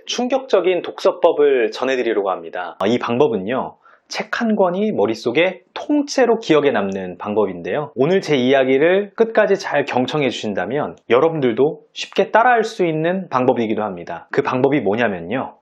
충격적인 독서법을 전해드리려고 합니다. 이 방법은요, 책 한 권이 머릿속에 통째로 기억에 남는 방법인데요. 오늘 제 이야기를 끝까지 잘 경청해 주신다면 여러분들도 쉽게 따라할 수 있는 방법이기도 합니다. 그 방법이 뭐냐면요,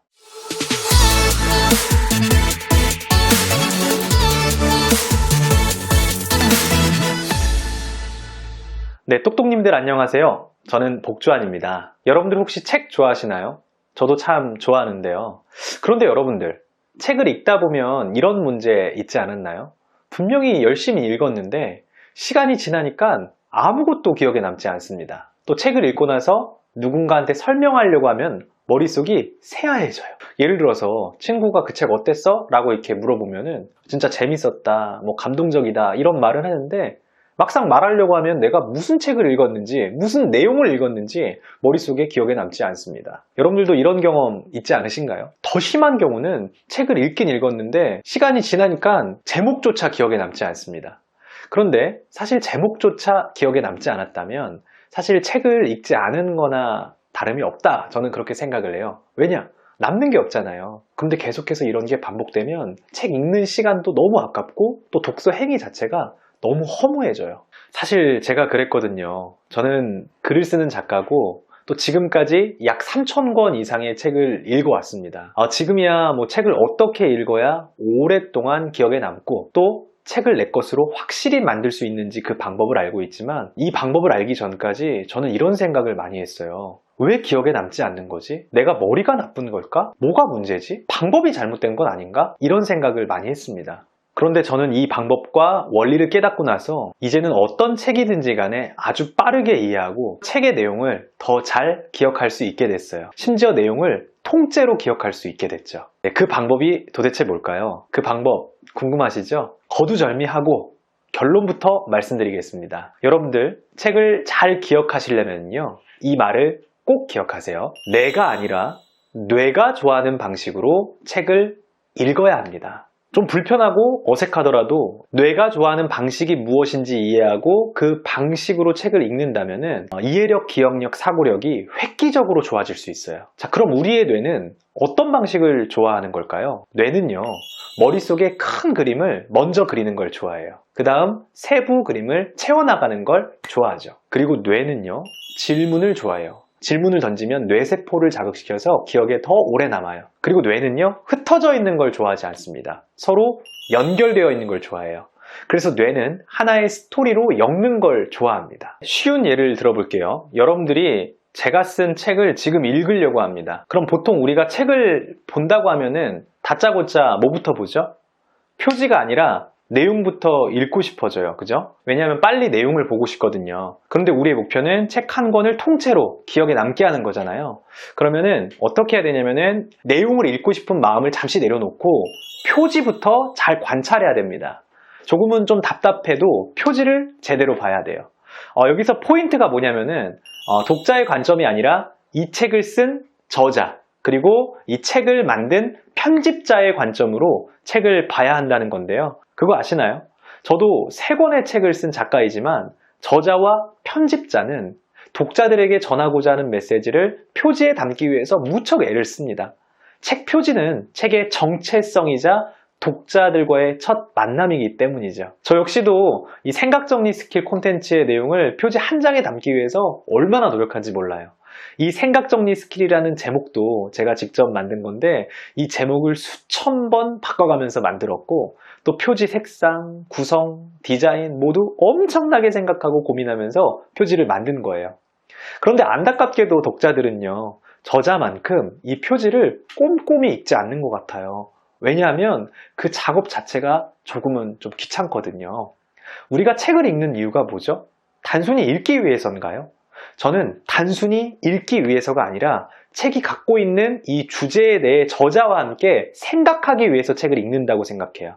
네, 똑똑님들 안녕하세요. 저는 복주환입니다. 여러분들 혹시 책 좋아하시나요? 저도 참 좋아하는데요. 그런데 여러분들, 책을 읽다 보면 이런 문제 있지 않았나요? 분명히 열심히 읽었는데 시간이 지나니까 아무것도 기억에 남지 않습니다. 또 책을 읽고 나서 누군가한테 설명하려고 하면 머릿속이 새하얘져요. 예를 들어서 친구가 그 책 어땠어? 라고 이렇게 물어보면은 진짜 재밌었다, 뭐 감동적이다 이런 말을 하는데 막상 말하려고 하면 내가 무슨 책을 읽었는지, 무슨 내용을 읽었는지 머릿속에 기억에 남지 않습니다. 여러분들도 이런 경험 있지 않으신가요? 더 심한 경우는 책을 읽긴 읽었는데 시간이 지나니까 제목조차 기억에 남지 않습니다. 그런데 사실 제목조차 기억에 남지 않았다면 사실 책을 읽지 않은 거나 다름이 없다, 저는 그렇게 생각을 해요. 왜냐? 남는 게 없잖아요. 근데 계속해서 이런 게 반복되면 책 읽는 시간도 너무 아깝고 또 독서 행위 자체가 너무 허무해져요. 사실 제가 그랬거든요. 저는 글을 쓰는 작가고 또 지금까지 약 3,000권 이상의 책을 읽어왔습니다. 지금이야 뭐 책을 어떻게 읽어야 오랫동안 기억에 남고 또 책을 내 것으로 확실히 만들 수 있는지 그 방법을 알고 있지만, 이 방법을 알기 전까지 저는 이런 생각을 많이 했어요. 왜 기억에 남지 않는 거지? 내가 머리가 나쁜 걸까? 뭐가 문제지? 방법이 잘못된 건 아닌가? 이런 생각을 많이 했습니다. 그런데 저는 이 방법과 원리를 깨닫고 나서 이제는 어떤 책이든지 간에 아주 빠르게 이해하고 책의 내용을 더 잘 기억할 수 있게 됐어요. 심지어 내용을 통째로 기억할 수 있게 됐죠. 그 방법이 도대체 뭘까요? 그 방법 궁금하시죠? 거두절미하고 결론부터 말씀드리겠습니다. 여러분들, 책을 잘 기억하시려면요, 이 말을 꼭 기억하세요. 내가 아니라 뇌가 좋아하는 방식으로 책을 읽어야 합니다. 좀 불편하고 어색하더라도 뇌가 좋아하는 방식이 무엇인지 이해하고 그 방식으로 책을 읽는다면 이해력, 기억력, 사고력이 획기적으로 좋아질 수 있어요. 자, 그럼 우리의 뇌는 어떤 방식을 좋아하는 걸까요? 뇌는요, 머릿속에 큰 그림을 먼저 그리는 걸 좋아해요. 그 다음 세부 그림을 채워나가는 걸 좋아하죠. 그리고 뇌는요, 질문을 좋아해요. 질문을 던지면 뇌세포를 자극시켜서 기억에 더 오래 남아요. 그리고 뇌는요, 흩어져 있는 걸 좋아하지 않습니다. 서로 연결되어 있는 걸 좋아해요. 그래서 뇌는 하나의 스토리로 엮는 걸 좋아합니다. 쉬운 예를 들어볼게요. 여러분들이 제가 쓴 책을 지금 읽으려고 합니다. 그럼 보통 우리가 책을 본다고 하면은 다짜고짜 뭐부터 보죠? 표지가 아니라 내용부터 읽고 싶어져요. 그죠? 왜냐하면 빨리 내용을 보고 싶거든요. 그런데 우리의 목표는 책 한 권을 통째로 기억에 남게 하는 거잖아요. 그러면은 어떻게 해야 되냐면은 내용을 읽고 싶은 마음을 잠시 내려놓고 표지부터 잘 관찰해야 됩니다. 조금은 좀 답답해도 표지를 제대로 봐야 돼요. 여기서 포인트가 뭐냐면은 독자의 관점이 아니라 이 책을 쓴 저자, 그리고 이 책을 만든 편집자의 관점으로 책을 봐야 한다는 건데요. 그거 아시나요? 저도 3권의 책을 쓴 작가이지만 저자와 편집자는 독자들에게 전하고자 하는 메시지를 표지에 담기 위해서 무척 애를 씁니다. 책 표지는 책의 정체성이자 독자들과의 첫 만남이기 때문이죠. 저 역시도 이 생각정리 스킬 콘텐츠의 내용을 표지 한 장에 담기 위해서 얼마나 노력한지 몰라요. 이 생각정리 스킬이라는 제목도 제가 직접 만든 건데 이 제목을 수천 번 바꿔가면서 만들었고 또 표지 색상, 구성, 디자인 모두 엄청나게 생각하고 고민하면서 표지를 만든 거예요. 그런데 안타깝게도 독자들은요, 저자만큼 이 표지를 꼼꼼히 읽지 않는 것 같아요. 왜냐하면 그 작업 자체가 조금은 좀 귀찮거든요. 우리가 책을 읽는 이유가 뭐죠? 단순히 읽기 위해서인가요? 저는 단순히 읽기 위해서가 아니라 책이 갖고 있는 이 주제에 대해 저자와 함께 생각하기 위해서 책을 읽는다고 생각해요.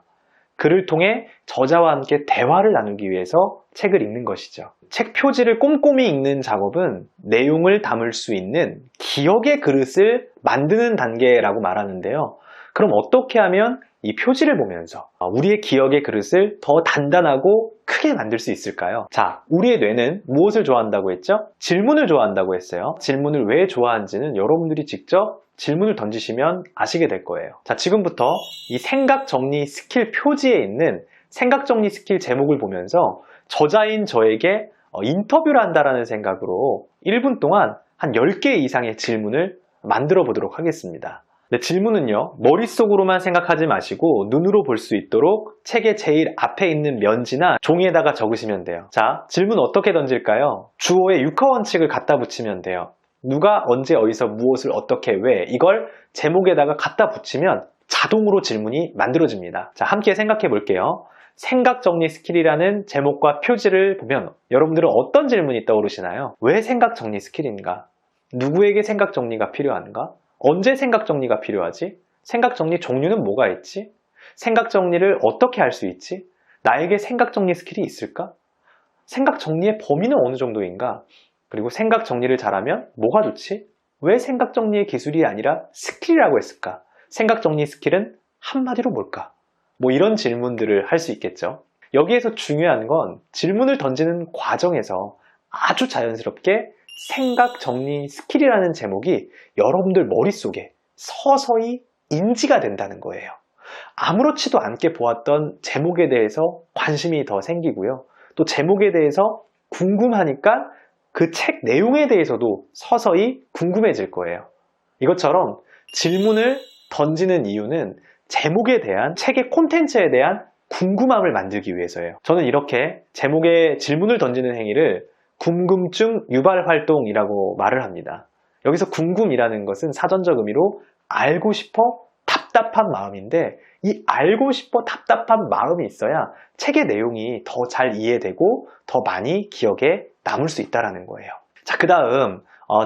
글을 통해 저자와 함께 대화를 나누기 위해서 책을 읽는 것이죠. 책 표지를 꼼꼼히 읽는 작업은 내용을 담을 수 있는 기억의 그릇을 만드는 단계라고 말하는데요. 그럼 어떻게 하면 이 표지를 보면서 우리의 기억의 그릇을 더 단단하고 크게 만들 수 있을까요? 자, 우리의 뇌는 무엇을 좋아한다고 했죠? 질문을 좋아한다고 했어요. 질문을 왜 좋아하는지는 여러분들이 직접 질문을 던지시면 아시게 될 거예요. 자, 지금부터 이 생각 정리 스킬 표지에 있는 생각 정리 스킬 제목을 보면서 저자인 저에게 인터뷰를 한다라는 생각으로 1분 동안 한 10개 이상의 질문을 만들어 보도록 하겠습니다. 네, 질문은요, 머릿속으로만 생각하지 마시고 눈으로 볼 수 있도록 책의 제일 앞에 있는 면지나 종이에다가 적으시면 돼요. 자, 질문 어떻게 던질까요? 주어에 육하원칙을 갖다 붙이면 돼요. 누가 언제 어디서 무엇을 어떻게 왜 이걸 제목에다가 갖다 붙이면 자동으로 질문이 만들어집니다. 자, 함께 생각해 볼게요. 생각 정리 스킬이라는 제목과 표지를 보면 여러분들은 어떤 질문이 떠오르시나요? 왜 생각 정리 스킬인가? 누구에게 생각 정리가 필요한가? 언제 생각 정리가 필요하지? 생각 정리 종류는 뭐가 있지? 생각 정리를 어떻게 할 수 있지? 나에게 생각 정리 스킬이 있을까? 생각 정리의 범위는 어느 정도인가? 그리고 생각 정리를 잘하면 뭐가 좋지? 왜 생각 정리의 기술이 아니라 스킬이라고 했을까? 생각 정리 스킬은 한마디로 뭘까? 뭐 이런 질문들을 할 수 있겠죠. 여기에서 중요한 건 질문을 던지는 과정에서 아주 자연스럽게 생각 정리 스킬이라는 제목이 여러분들 머릿속에 서서히 인지가 된다는 거예요. 아무렇지도 않게 보았던 제목에 대해서 관심이 더 생기고요. 또 제목에 대해서 궁금하니까 그 책 내용에 대해서도 서서히 궁금해질 거예요. 이것처럼 질문을 던지는 이유는 제목에 대한 책의 콘텐츠에 대한 궁금함을 만들기 위해서예요. 저는 이렇게 제목에 질문을 던지는 행위를 궁금증 유발 활동이라고 말을 합니다. 여기서 궁금이라는 것은 사전적 의미로 알고 싶어 답답한 마음인데 이 알고 싶어 답답한 마음이 있어야 책의 내용이 더 잘 이해되고 더 많이 기억에 남을 수 있다는 거예요. 자, 그 다음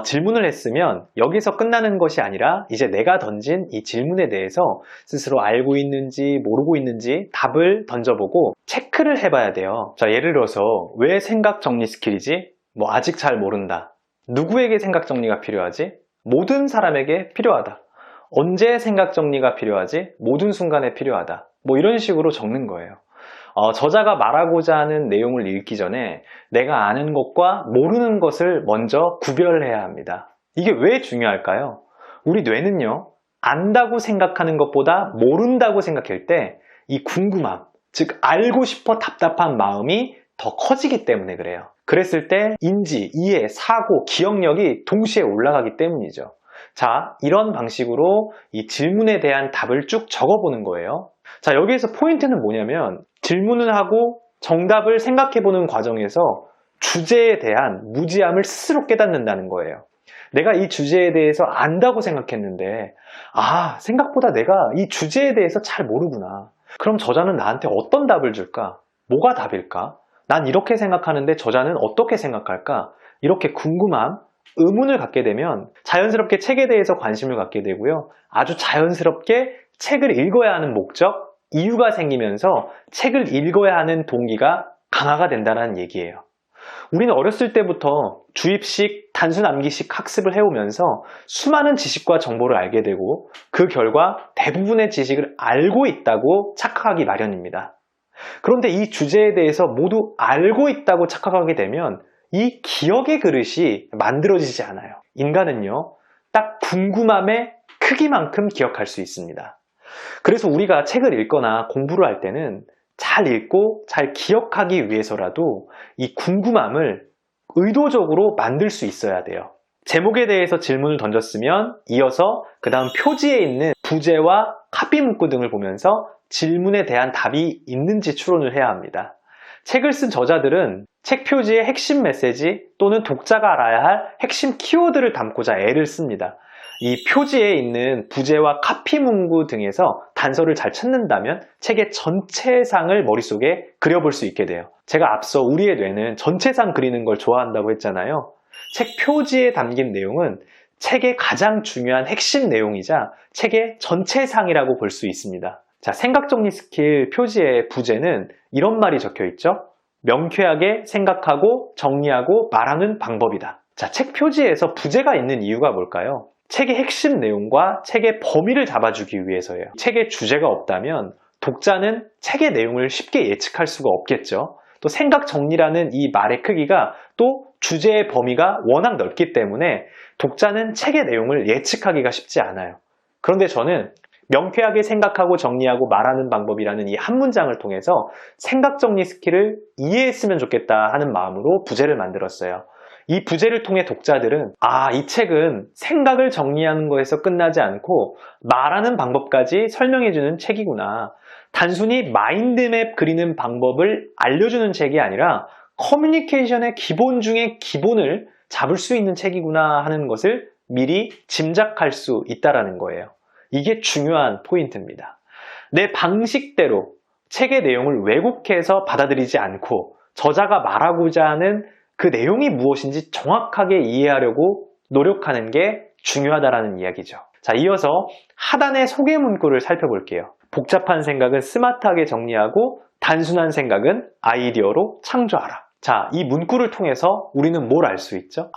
질문을 했으면 여기서 끝나는 것이 아니라 이제 내가 던진 이 질문에 대해서 스스로 알고 있는지 모르고 있는지 답을 던져보고 체크를 해봐야 돼요. 자, 예를 들어서 왜 생각 정리 스킬이지? 뭐 아직 잘 모른다. 누구에게 생각 정리가 필요하지? 모든 사람에게 필요하다. 언제 생각 정리가 필요하지? 모든 순간에 필요하다. 뭐 이런 식으로 적는 거예요. 저자가 말하고자 하는 내용을 읽기 전에 내가 아는 것과 모르는 것을 먼저 구별해야 합니다. 이게 왜 중요할까요? 우리 뇌는요, 안다고 생각하는 것보다 모른다고 생각할 때 이 궁금함, 즉 알고 싶어 답답한 마음이 더 커지기 때문에 그래요. 그랬을 때 인지, 이해, 사고, 기억력이 동시에 올라가기 때문이죠. 자, 이런 방식으로 이 질문에 대한 답을 쭉 적어보는 거예요. 자, 여기에서 포인트는 뭐냐면 질문을 하고 정답을 생각해보는 과정에서 주제에 대한 무지함을 스스로 깨닫는다는 거예요. 내가 이 주제에 대해서 안다고 생각했는데 생각보다 내가 이 주제에 대해서 잘 모르구나. 그럼 저자는 나한테 어떤 답을 줄까? 뭐가 답일까? 난 이렇게 생각하는데 저자는 어떻게 생각할까? 이렇게 궁금함, 의문을 갖게 되면 자연스럽게 책에 대해서 관심을 갖게 되고요. 아주 자연스럽게 책을 읽어야 하는 목적, 이유가 생기면서 책을 읽어야 하는 동기가 강화가 된다는 얘기예요. 우리는 어렸을 때부터 주입식, 단순 암기식 학습을 해오면서 수많은 지식과 정보를 알게 되고 그 결과 대부분의 지식을 알고 있다고 착각하기 마련입니다. 그런데 이 주제에 대해서 모두 알고 있다고 착각하게 되면 이 기억의 그릇이 만들어지지 않아요. 인간은요, 딱 궁금함의 크기만큼 기억할 수 있습니다. 그래서 우리가 책을 읽거나 공부를 할 때는 잘 읽고 잘 기억하기 위해서라도 이 궁금함을 의도적으로 만들 수 있어야 돼요. 제목에 대해서 질문을 던졌으면 이어서 그 다음 표지에 있는 부제와 카피 문구 등을 보면서 질문에 대한 답이 있는지 추론을 해야 합니다. 책을 쓴 저자들은 책 표지의 핵심 메시지 또는 독자가 알아야 할 핵심 키워드를 담고자 애를 씁니다. 이 표지에 있는 부제와 카피 문구 등에서 단서를 잘 찾는다면 책의 전체상을 머릿속에 그려볼 수 있게 돼요. 제가 앞서 우리의 뇌는 전체상 그리는 걸 좋아한다고 했잖아요. 책 표지에 담긴 내용은 책의 가장 중요한 핵심 내용이자 책의 전체상이라고 볼 수 있습니다. 자, 생각정리 스킬 표지의 부제는 이런 말이 적혀 있죠. 명쾌하게 생각하고 정리하고 말하는 방법이다. 자, 책 표지에서 부제가 있는 이유가 뭘까요? 책의 핵심 내용과 책의 범위를 잡아주기 위해서예요. 책의 주제가 없다면 독자는 책의 내용을 쉽게 예측할 수가 없겠죠. 또 생각 정리라는 이 말의 크기가 또 주제의 범위가 워낙 넓기 때문에 독자는 책의 내용을 예측하기가 쉽지 않아요. 그런데 저는 명쾌하게 생각하고 정리하고 말하는 방법이라는 이 한 문장을 통해서 생각 정리 스킬을 이해했으면 좋겠다 하는 마음으로 부제를 만들었어요. 이 부제를 통해 독자들은 이 책은 생각을 정리하는 거에서 끝나지 않고 말하는 방법까지 설명해주는 책이구나. 단순히 마인드맵 그리는 방법을 알려주는 책이 아니라 커뮤니케이션의 기본 중에 기본을 잡을 수 있는 책이구나 하는 것을 미리 짐작할 수 있다는 거예요. 이게 중요한 포인트입니다. 내 방식대로 책의 내용을 왜곡해서 받아들이지 않고 저자가 말하고자 하는 그 내용이 무엇인지 정확하게 이해하려고 노력하는 게 중요하다는 이야기죠. 자, 이어서 하단의 소개 문구를 살펴볼게요. 복잡한 생각은 스마트하게 정리하고 단순한 생각은 아이디어로 창조하라. 자, 이 문구를 통해서 우리는 뭘 알 수 있죠?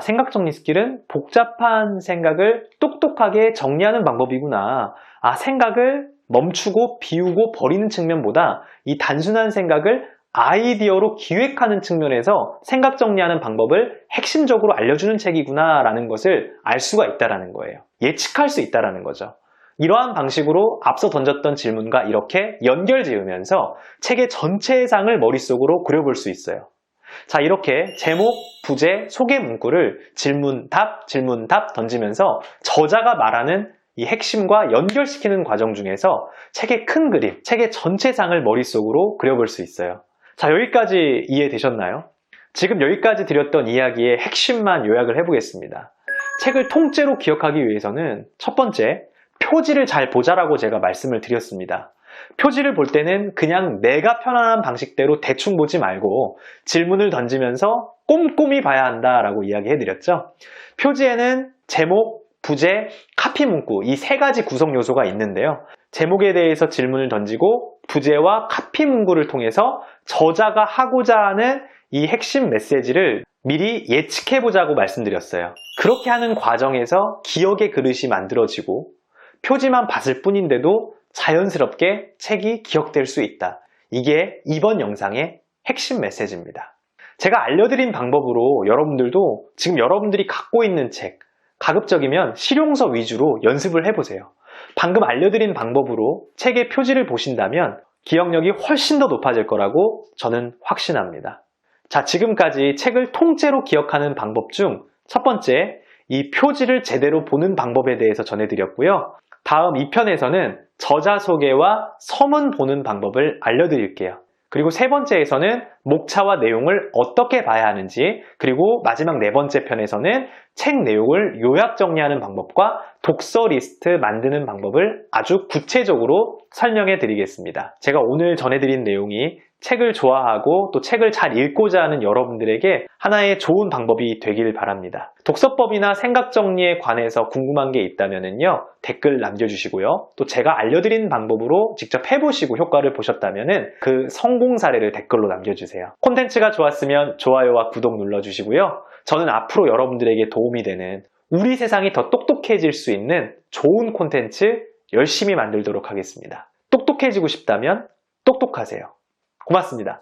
생각 정리 스킬은 복잡한 생각을 똑똑하게 정리하는 방법이구나. 생각을 멈추고 비우고 버리는 측면보다 이 단순한 생각을 아이디어로 기획하는 측면에서 생각 정리하는 방법을 핵심적으로 알려주는 책이구나 라는 것을 알 수가 있다는 거예요. 예측할 수 있다는 거죠. 이러한 방식으로 앞서 던졌던 질문과 이렇게 연결 지으면서 책의 전체 해상을 머릿속으로 그려볼 수 있어요. 자, 이렇게 제목, 부제, 소개 문구를 질문, 답 던지면서 저자가 말하는 이 핵심과 연결시키는 과정 중에서 책의 큰 그림, 책의 전체상을 머릿속으로 그려볼 수 있어요. 자, 여기까지 이해되셨나요? 지금 여기까지 드렸던 이야기의 핵심만 요약을 해보겠습니다. 책을 통째로 기억하기 위해서는 첫 번째, 표지를 잘 보자라고 제가 말씀을 드렸습니다. 표지를 볼 때는 그냥 내가 편안한 방식대로 대충 보지 말고 질문을 던지면서 꼼꼼히 봐야 한다라고 이야기해드렸죠. 표지에는 제목, 부제, 카피 문구 이 세 가지 구성 요소가 있는데요. 제목에 대해서 질문을 던지고 부제와 카피 문구를 통해서 저자가 하고자 하는 이 핵심 메시지를 미리 예측해보자고 말씀드렸어요. 그렇게 하는 과정에서 기억의 그릇이 만들어지고 표지만 봤을 뿐인데도 자연스럽게 책이 기억될 수 있다. 이게 이번 영상의 핵심 메시지입니다. 제가 알려드린 방법으로 여러분들도 지금 여러분들이 갖고 있는 책, 가급적이면 실용서 위주로 연습을 해보세요. 방금 알려드린 방법으로 책의 표지를 보신다면 기억력이 훨씬 더 높아질 거라고 저는 확신합니다. 자, 지금까지 책을 통째로 기억하는 방법 중 첫 번째, 이 표지를 제대로 보는 방법에 대해서 전해드렸고요. 다음 2편에서는 저자 소개와 서문 보는 방법을 알려드릴게요. 그리고 세 번째에서는 목차와 내용을 어떻게 봐야 하는지, 그리고 마지막 네 번째 편에서는 책 내용을 요약 정리하는 방법과 독서 리스트 만드는 방법을 아주 구체적으로 설명해 드리겠습니다. 제가 오늘 전해드린 내용이 책을 좋아하고 또 책을 잘 읽고자 하는 여러분들에게 하나의 좋은 방법이 되길 바랍니다. 독서법이나 생각 정리에 관해서 궁금한 게 있다면요, 댓글 남겨주시고요. 또 제가 알려드린 방법으로 직접 해보시고 효과를 보셨다면 그 성공 사례를 댓글로 남겨주세요. 콘텐츠가 좋았으면 좋아요와 구독 눌러주시고요. 저는 앞으로 여러분들에게 도움이 되는 우리 세상이 더 똑똑해질 수 있는 좋은 콘텐츠 열심히 만들도록 하겠습니다. 똑똑해지고 싶다면 똑똑하세요. 고맙습니다.